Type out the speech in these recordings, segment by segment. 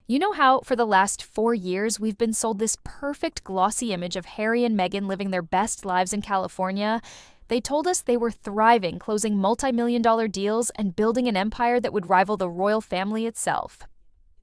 You know how, for the last 4 years, we've been sold this perfect glossy image of Harry and Meghan living their best lives in California? They told us they were thriving, closing multi-million-dollar deals and building an empire that would rival the royal family itself.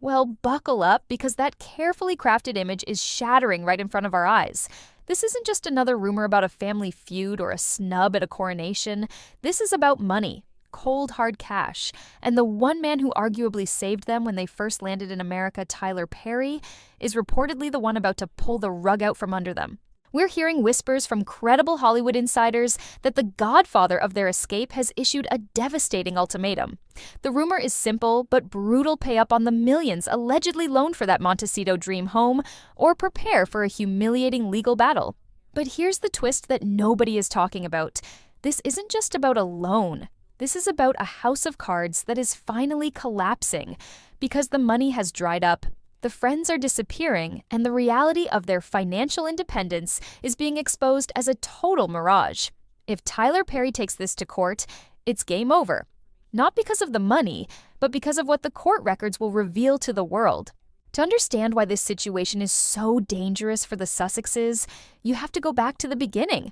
Well, buckle up, because that carefully crafted image is shattering right in front of our eyes. This isn't just another rumor about a family feud or a snub at a coronation. This is about money. Cold, hard cash. And the one man who arguably saved them when they first landed in America, Tyler Perry, is reportedly the one about to pull the rug out from under them. We're hearing whispers from credible Hollywood insiders that the Godfather of their escape has issued a devastating ultimatum. The rumor is simple but brutal: pay up on the millions allegedly loaned for that Montecito dream home, or prepare for a humiliating legal battle. But here's the twist that nobody is talking about. This isn't just about a loan. This is about a house of cards that is finally collapsing because the money has dried up, the friends are disappearing, and the reality of their financial independence is being exposed as a total mirage. If Tyler Perry takes this to court, it's game over. Not because of the money, but because of what the court records will reveal to the world. To understand why this situation is so dangerous for the Sussexes, you have to go back to the beginning.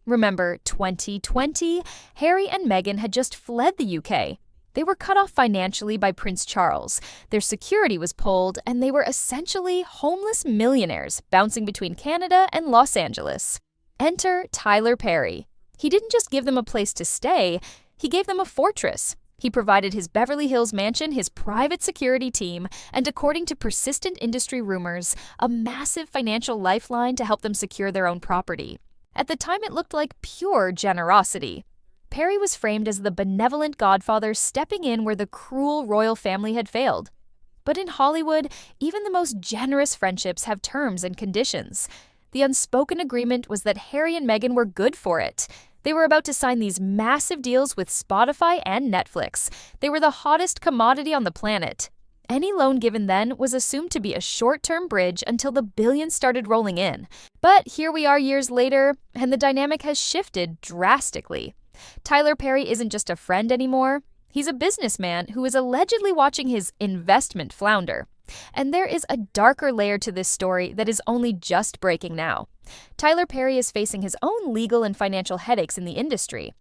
Remember, 2020, Harry and Meghan had just fled the UK. They were cut off financially by Prince Charles, their security was pulled, and they were essentially homeless millionaires bouncing between Canada and Los Angeles. Enter Tyler Perry. He didn't just give them a place to stay, he gave them a fortress. He provided his Beverly Hills mansion, his private security team, and according to persistent industry rumors, a massive financial lifeline to help them secure their own property. At the time, it looked like pure generosity. Perry was framed as the benevolent godfather stepping in where the cruel royal family had failed. But in Hollywood, even the most generous friendships have terms and conditions. The unspoken agreement was that Harry and Meghan were good for it. They were about to sign these massive deals with Spotify and Netflix. They were the hottest commodity on the planet. Any loan given then was assumed to be a short-term bridge until the billions started rolling in. But here we are years later, and the dynamic has shifted drastically. Tyler Perry isn't just a friend anymore. He's a businessman who is allegedly watching his investment flounder. And there is a darker layer to this story that is only just breaking now. Tyler Perry is facing his own legal and financial headaches in the industry.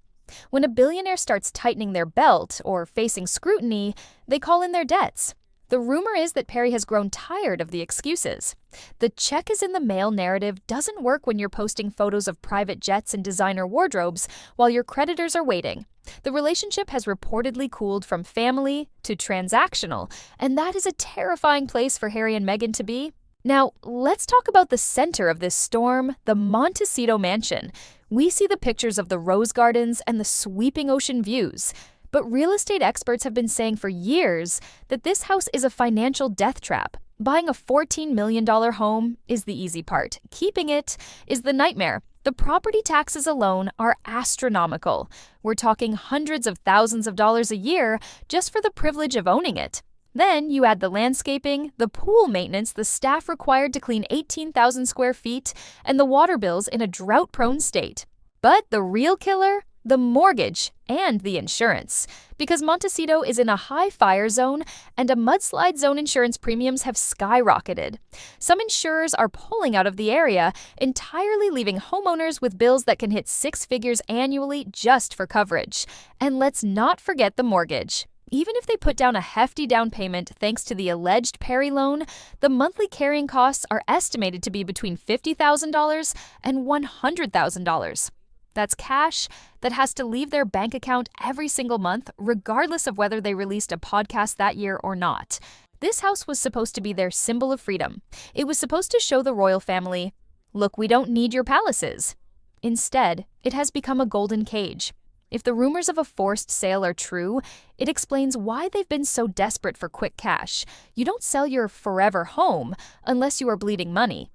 When a billionaire starts tightening their belt or facing scrutiny, they call in their debts. The rumor is that Perry has grown tired of the excuses. The check is in the mail narrative doesn't work when you're posting photos of private jets and designer wardrobes while your creditors are waiting. The relationship has reportedly cooled from family to transactional, and that is a terrifying place for Harry and Meghan to be. Now, let's talk about the center of this storm, the Montecito mansion. We see the pictures of the rose gardens and the sweeping ocean views. But real estate experts have been saying for years that this house is a financial death trap. Buying a $14 million home is the easy part. Keeping it is the nightmare. The property taxes alone are astronomical. We're talking hundreds of thousands of dollars a year just for the privilege of owning it. Then you add the landscaping, the pool maintenance, the staff required to clean 18,000 square feet, and the water bills in a drought-prone state. But the real killer? The mortgage and the insurance. Because Montecito is in a high fire zone and a mudslide zone, insurance premiums have skyrocketed. Some insurers are pulling out of the area, entirely leaving homeowners with bills that can hit 6 figures annually just for coverage. And let's not forget the mortgage. Even if they put down a hefty down payment thanks to the alleged Perry loan, the monthly carrying costs are estimated to be between $50,000 and $100,000. That's cash that has to leave their bank account every single month, regardless of whether they released a podcast that year or not. This house was supposed to be their symbol of freedom. It was supposed to show the royal family, look, we don't need your palaces. Instead, it has become a golden cage. If the rumors of a forced sale are true, it explains why they've been so desperate for quick cash. You don't sell your forever home unless you are bleeding money.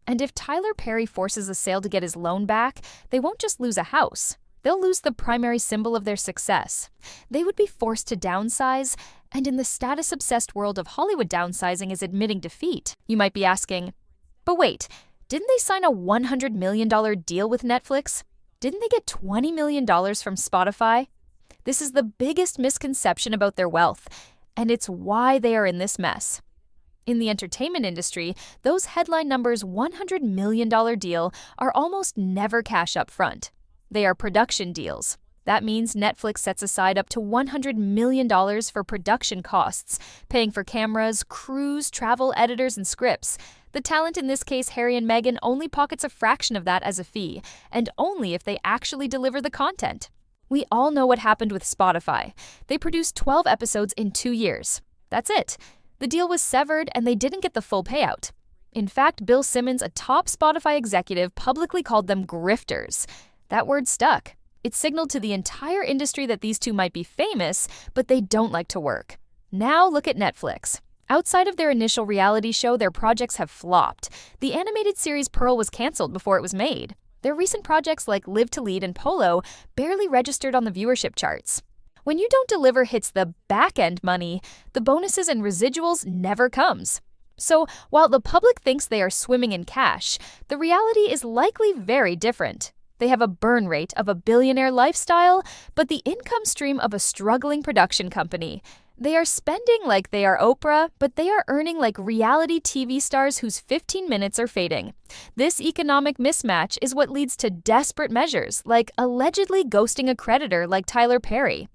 And if Tyler Perry forces a sale to get his loan back, they won't just lose a house. They'll lose the primary symbol of their success. They would be forced to downsize, and in the status-obsessed world of Hollywood, downsizing is admitting defeat. You might be asking, but wait, didn't they sign a $100 million deal with Netflix? Didn't they get $20 million from Spotify? This is the biggest misconception about their wealth, and it's why they are in this mess. In the entertainment industry, those headline numbers $100 million deal are almost never cash up front. They are production deals. That means Netflix sets aside up to $100 million for production costs, paying for cameras, crews, travel, editors, and scripts. The talent in this case, Harry and Meghan, only pockets a fraction of that as a fee, and only if they actually deliver the content. We all know what happened with Spotify. They produced 12 episodes in 2 years. That's it. The deal was severed, and they didn't get the full payout. In fact, Bill Simmons, a top Spotify executive, publicly called them grifters. That word stuck. It signaled to the entire industry that these two might be famous, but they don't like to work. Now look at Netflix. Outside of their initial reality show, their projects have flopped. The animated series Pearl was canceled before it was made. Their recent projects like Live to Lead and Polo barely registered on the viewership charts. When you don't deliver hits the back-end money, the bonuses and residuals never comes. So while the public thinks they are swimming in cash, the reality is likely very different. They have a burn rate of a billionaire lifestyle, but the income stream of a struggling production company. They are spending like they are Oprah, but they are earning like reality TV stars whose 15 minutes are fading. This economic mismatch is what leads to desperate measures, like allegedly ghosting a creditor like Tyler Perry.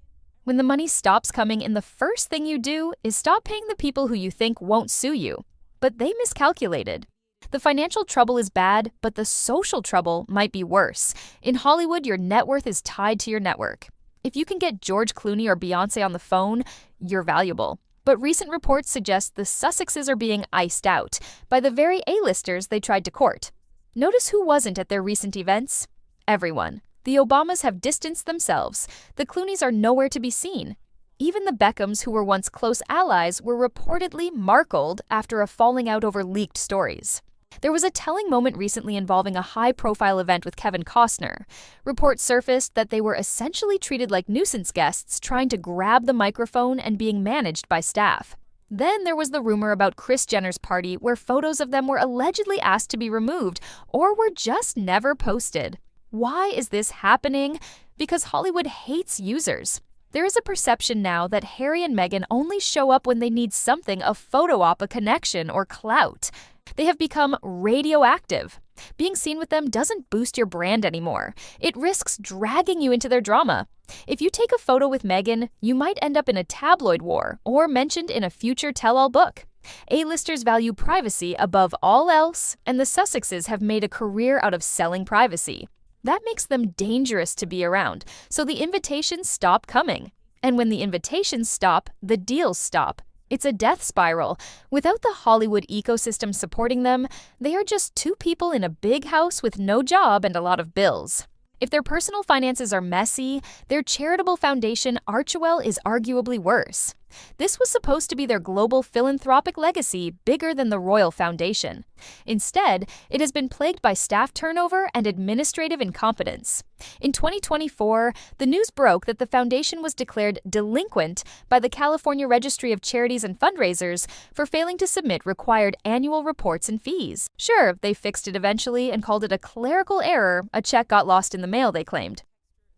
When the money stops coming in, the first thing you do is stop paying the people who you think won't sue you. But they miscalculated. The financial trouble is bad, but the social trouble might be worse. In Hollywood, your net worth is tied to your network. If you can get George Clooney or Beyoncé on the phone, you're valuable. But recent reports suggest the Sussexes are being iced out by the very A-listers they tried to court. Notice who wasn't at their recent events? Everyone. The Obamas have distanced themselves. The Clooneys are nowhere to be seen. Even the Beckhams, who were once close allies, were reportedly Markled after a falling out over leaked stories. There was a telling moment recently involving a high-profile event with Kevin Costner. Reports surfaced that they were essentially treated like nuisance guests trying to grab the microphone and being managed by staff. Then there was the rumor about Kris Jenner's party where photos of them were allegedly asked to be removed or were just never posted. Why is this happening? Because Hollywood hates users. There is a perception now that Harry and Meghan only show up when they need something, a photo op, a connection, or clout. They have become radioactive. Being seen with them doesn't boost your brand anymore. It risks dragging you into their drama. If you take a photo with Meghan, you might end up in a tabloid war or mentioned in a future tell-all book. A-listers value privacy above all else, and the Sussexes have made a career out of selling privacy. That makes them dangerous to be around, so the invitations stop coming. And when the invitations stop, the deals stop. It's a death spiral. Without the Hollywood ecosystem supporting them, they are just two people in a big house with no job and a lot of bills. If their personal finances are messy, their charitable foundation, Archewell, is arguably worse. This was supposed to be their global philanthropic legacy, bigger than the Royal Foundation. Instead, it has been plagued by staff turnover and administrative incompetence. In 2024, the news broke that the foundation was declared delinquent by the California Registry of Charities and Fundraisers for failing to submit required annual reports and fees. Sure, they fixed it eventually and called it a clerical error. A check got lost in the mail, they claimed.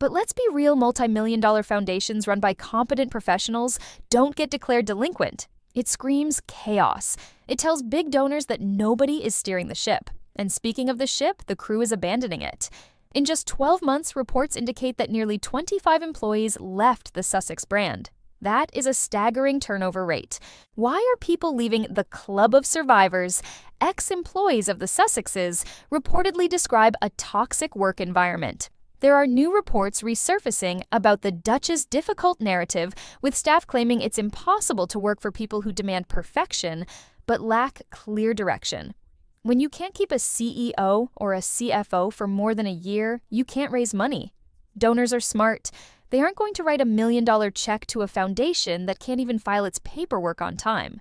But let's be real, multi-million-dollar foundations run by competent professionals don't get declared delinquent. It screams chaos. It tells big donors that nobody is steering the ship. And speaking of the ship, the crew is abandoning it. In just 12 months, reports indicate that nearly 25 employees left the Sussex brand. That is a staggering turnover rate. Why are people leaving the club of survivors? Ex-employees of the Sussexes reportedly describe a toxic work environment. There are new reports resurfacing about the Dutch's difficult narrative, with staff claiming it's impossible to work for people who demand perfection but lack clear direction. When you can't keep a CEO or a CFO for more than a year, you can't raise money. Donors are smart. They aren't going to write $1 million check to a foundation that can't even file its paperwork on time.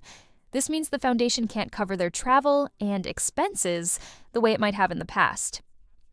This means the foundation can't cover their travel and expenses the way it might have in the past.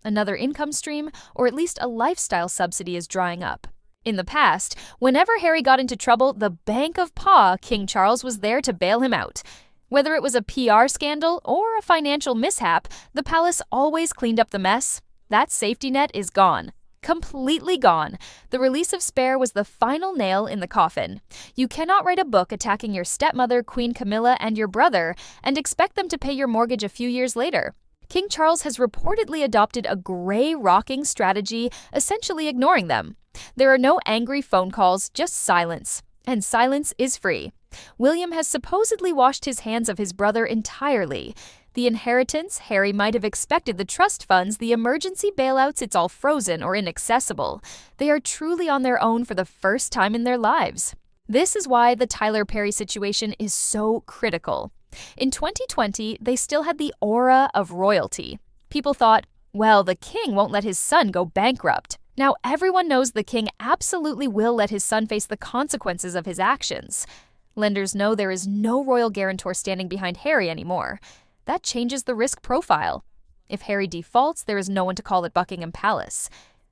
Another income stream, or at least a lifestyle subsidy, is drying up. In the past, whenever Harry got into trouble, the Bank of Pa, King Charles, was there to bail him out. Whether it was a PR scandal or a financial mishap, the palace always cleaned up the mess. That safety net is gone. Completely gone. The release of Spare was the final nail in the coffin. You cannot write a book attacking your stepmother, Queen Camilla, and your brother, and expect them to pay your mortgage a few years later. King Charles has reportedly adopted a gray rocking strategy, essentially ignoring them. There are no angry phone calls, just silence. And silence is free. William has supposedly washed his hands of his brother entirely. The inheritance, Harry might have expected the trust funds, the emergency bailouts, it's all frozen or inaccessible. They are truly on their own for the first time in their lives. This is why the Tyler Perry situation is so critical. In 2020, they still had the aura of royalty. People thought, well, the king won't let his son go bankrupt. Now everyone knows the king absolutely will let his son face the consequences of his actions. Lenders know there is no royal guarantor standing behind Harry anymore. That changes the risk profile. If Harry defaults, there is no one to call at Buckingham Palace.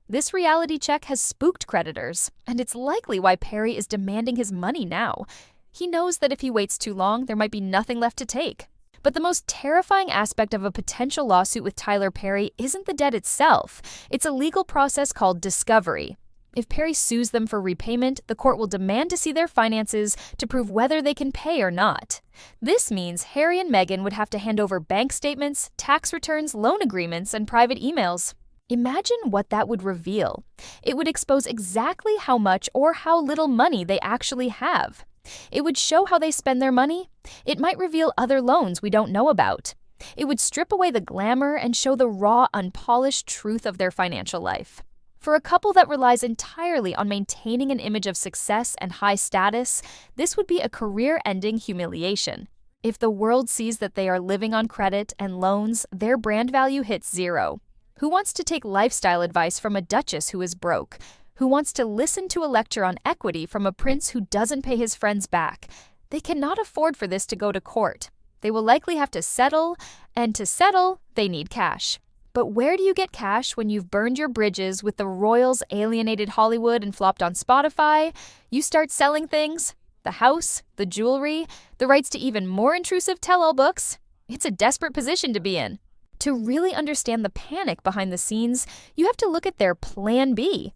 This reality check has spooked creditors, and it's likely why Perry is demanding his money now. He knows that if he waits too long, there might be nothing left to take. But the most terrifying aspect of a potential lawsuit with Tyler Perry isn't the debt itself. It's a legal process called discovery. If Perry sues them for repayment, the court will demand to see their finances to prove whether they can pay or not. This means Harry and Meghan would have to hand over bank statements, tax returns, loan agreements, and private emails. Imagine what that would reveal. It would expose exactly how much or how little money they actually have. It would show how they spend their money. It might reveal other loans we don't know about. It would strip away the glamour and show the raw, unpolished truth of their financial life. For a couple that relies entirely on maintaining an image of success and high status, this would be a career-ending humiliation. If the world sees that they are living on credit and loans, their brand value hits zero. Who wants to take lifestyle advice from a duchess who is broke? Who wants to listen to a lecture on equity from a prince who doesn't pay his friends back? They cannot afford for this to go to court. They will likely have to settle, and to settle, they need cash. But where do you get cash when you've burned your bridges with the royals, alienated Hollywood, and flopped on Spotify? You start selling things? The house, the jewelry, the rights to even more intrusive tell-all books? It's a desperate position to be in. To really understand the panic behind the scenes, you have to look at their Plan B.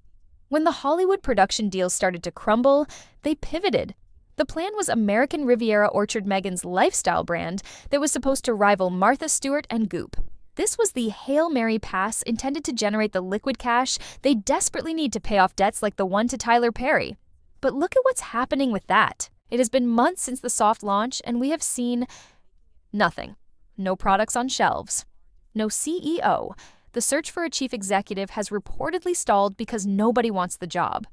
When the Hollywood production deals started to crumble, they pivoted. The plan was American Riviera Orchard Meghan's lifestyle brand that was supposed to rival Martha Stewart and Goop. This was the Hail Mary pass intended to generate the liquid cash they desperately need to pay off debts like the one to Tyler Perry. But look at what's happening with that. It has been months since the soft launch, and we have seen nothing. No products on shelves. No CEO. The search for a chief executive has reportedly stalled because nobody wants the job.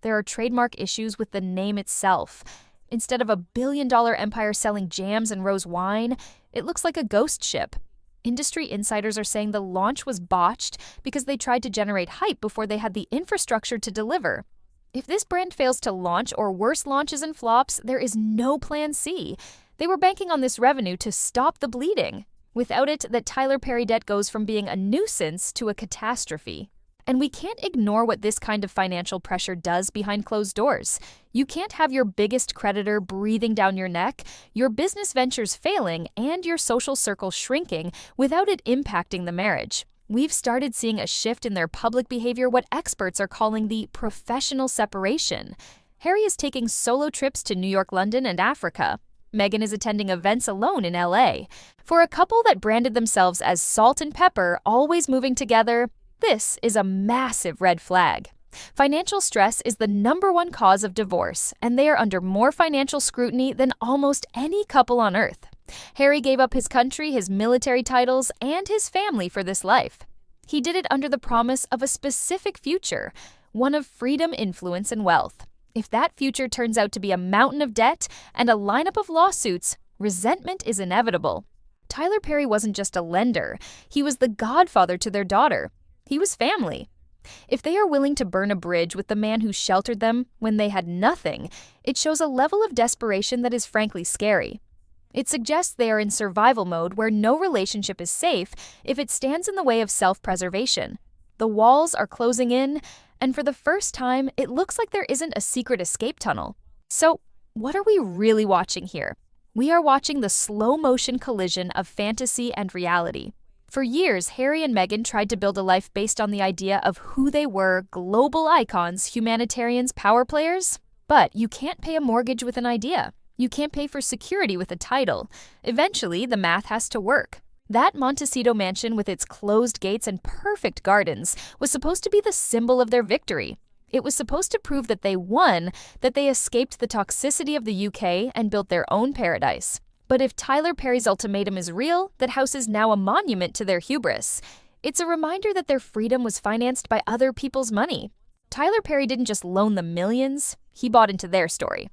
There are trademark issues with the name itself. Instead of a billion-dollar empire selling jams and rose wine, it looks like a ghost ship. Industry insiders are saying the launch was botched because they tried to generate hype before they had the infrastructure to deliver. If this brand fails to launch or worse launches and flops, there is no plan C. They were banking on this revenue to stop the bleeding. Without it, that Tyler Perry debt goes from being a nuisance to a catastrophe. And we can't ignore what this kind of financial pressure does behind closed doors. You can't have your biggest creditor breathing down your neck, your business ventures failing, and your social circle shrinking without it impacting the marriage. We've started seeing a shift in their public behavior, what experts are calling the professional separation. Harry is taking solo trips to New York, London, and Africa. Meghan is attending events alone in LA. For a couple that branded themselves as salt and pepper, always moving together, this is a massive red flag. Financial stress is the #1 cause of divorce, and they are under more financial scrutiny than almost any couple on earth. Harry gave up his country, his military titles, and his family for this life. He did it under the promise of a specific future, one of freedom, influence, and wealth. If that future turns out to be a mountain of debt and a lineup of lawsuits, resentment is inevitable. Tyler Perry wasn't just a lender, he was the godfather to their daughter. He was family. If they are willing to burn a bridge with the man who sheltered them when they had nothing, it shows a level of desperation that is frankly scary. It suggests they are in survival mode where no relationship is safe if it stands in the way of self-preservation. The walls are closing in, and for the first time, it looks like there isn't a secret escape tunnel. So, what are we really watching here? We are watching the slow-motion collision of fantasy and reality. For years, Harry and Meghan tried to build a life based on the idea of who they were, global icons, humanitarians, power players. But you can't pay a mortgage with an idea. You can't pay for security with a title. Eventually, the math has to work. That Montecito mansion with its closed gates and perfect gardens was supposed to be the symbol of their victory. It was supposed to prove that they won, that they escaped the toxicity of the UK and built their own paradise. But if Tyler Perry's ultimatum is real, that house is now a monument to their hubris. It's a reminder that their freedom was financed by other people's money. Tyler Perry didn't just loan them millions, he bought into their story.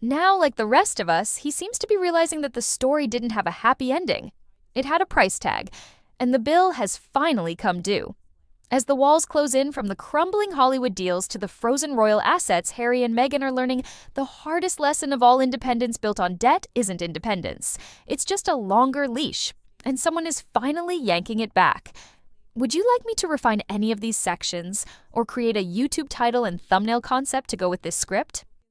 Now, like the rest of us, he seems to be realizing that the story didn't have a happy ending. It had a price tag, and the bill has finally come due. As the walls close in from the crumbling Hollywood deals to the frozen royal assets, Harry and Meghan are learning the hardest lesson of all independence built on debt isn't independence. It's just a longer leash, and someone is finally yanking it back. Would you like me to refine any of these sections or create a YouTube title and thumbnail concept to go with this script?